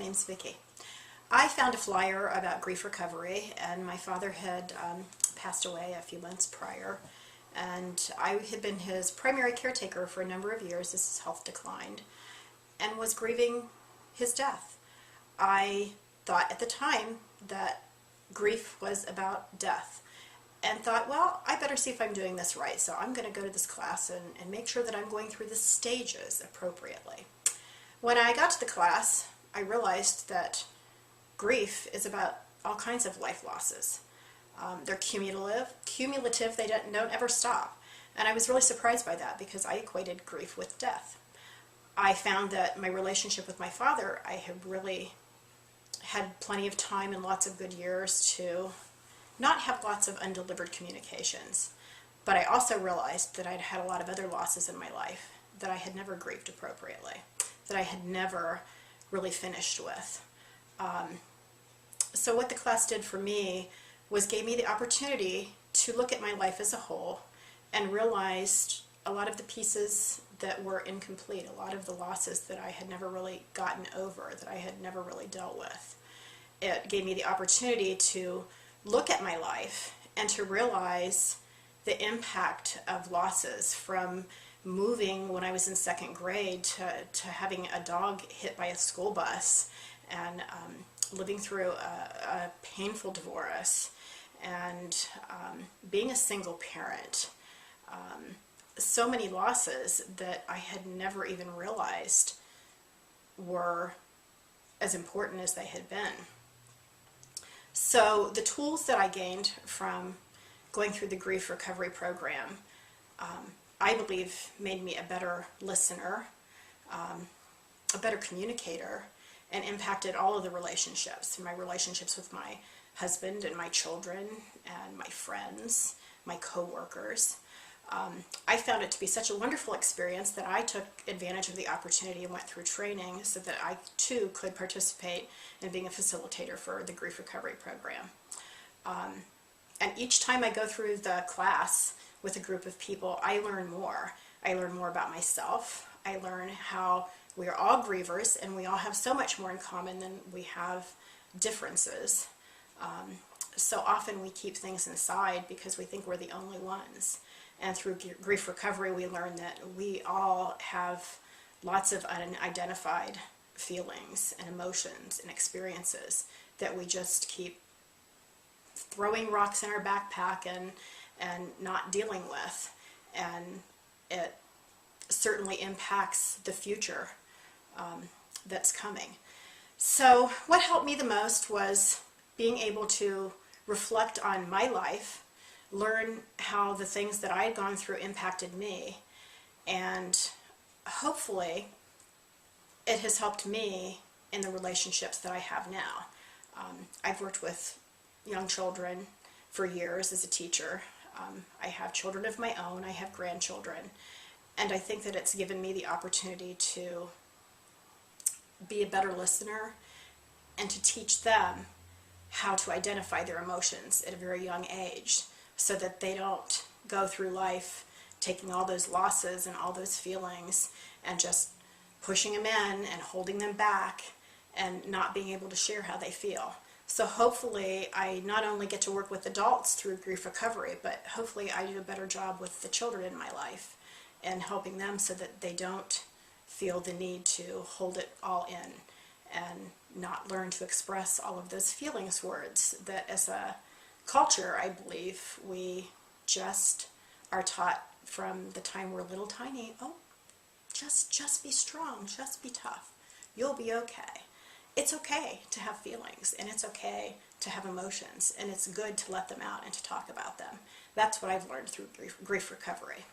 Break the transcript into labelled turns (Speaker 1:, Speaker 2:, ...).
Speaker 1: my name's Vicki. I found a flyer about grief recovery, and my father had passed away a few months prior, and I had been his primary caretaker for a number of years as his health declined, and was grieving his death. I thought at the time that grief was about death, and thought, well, I better see if I'm doing this right, so I'm going to go to this class and make sure that I'm going through the stages appropriately. When I got to the class, I realized that grief is about all kinds of life losses. They're cumulative, they don't ever stop. And I was really surprised by that because I equated grief with death. I found that my relationship with my father, I had really had plenty of time and lots of good years to not have lots of undelivered communications. But I also realized that I'd had a lot of other losses in my life that I had never grieved appropriately, that I had never really finished with. So what the class did for me was gave me the opportunity to look at my life as a whole and realized a lot of the pieces that were incomplete, a lot of the losses that I had never really gotten over, that I had never really dealt with. It gave me the opportunity to look at my life and to realize the impact of losses, from moving when I was in second grade to having a dog hit by a school bus, and living through a painful divorce, and being a single parent. So many losses that I had never even realized were as important as they had been. So the tools that I gained from going through the grief recovery program, I believe made me a better listener, a better communicator, and impacted all of the relationships, my relationships with my husband and my children and my friends, my co-workers. I found it to be such a wonderful experience that I took advantage of the opportunity and went through training so that I too could participate in being a facilitator for the grief recovery program. And each time I go through the class with a group of people, I learn more. I learn more about myself. I learn how we are all grievers and we all have so much more in common than we have differences. So often we keep things inside because we think we're the only ones. And through grief recovery, we learn that we all have lots of unidentified feelings and emotions and experiences that we just keep throwing rocks in our backpack and not dealing with. And it certainly impacts the future that's coming. So what helped me the most was being able to reflect on my life, learn how the things that I had gone through impacted me, and hopefully it has helped me in the relationships that I have now. I've worked with young children for years as a teacher. I have children of my own, I have grandchildren, and I think that it's given me the opportunity to be a better listener and to teach them how to identify their emotions at a very young age, so that they don't go through life taking all those losses and all those feelings and just pushing them in and holding them back and not being able to share how they feel. So hopefully I not only get to work with adults through grief recovery, but hopefully I do a better job with the children in my life and helping them so that they don't feel the need to hold it all in and not learn to express all of those feelings words that as a culture, I believe, we just are taught from the time we're little tiny, oh, just be strong, just be tough, you'll be okay. It's okay to have feelings, and it's okay to have emotions, and it's good to let them out and to talk about them. That's what I've learned through grief recovery.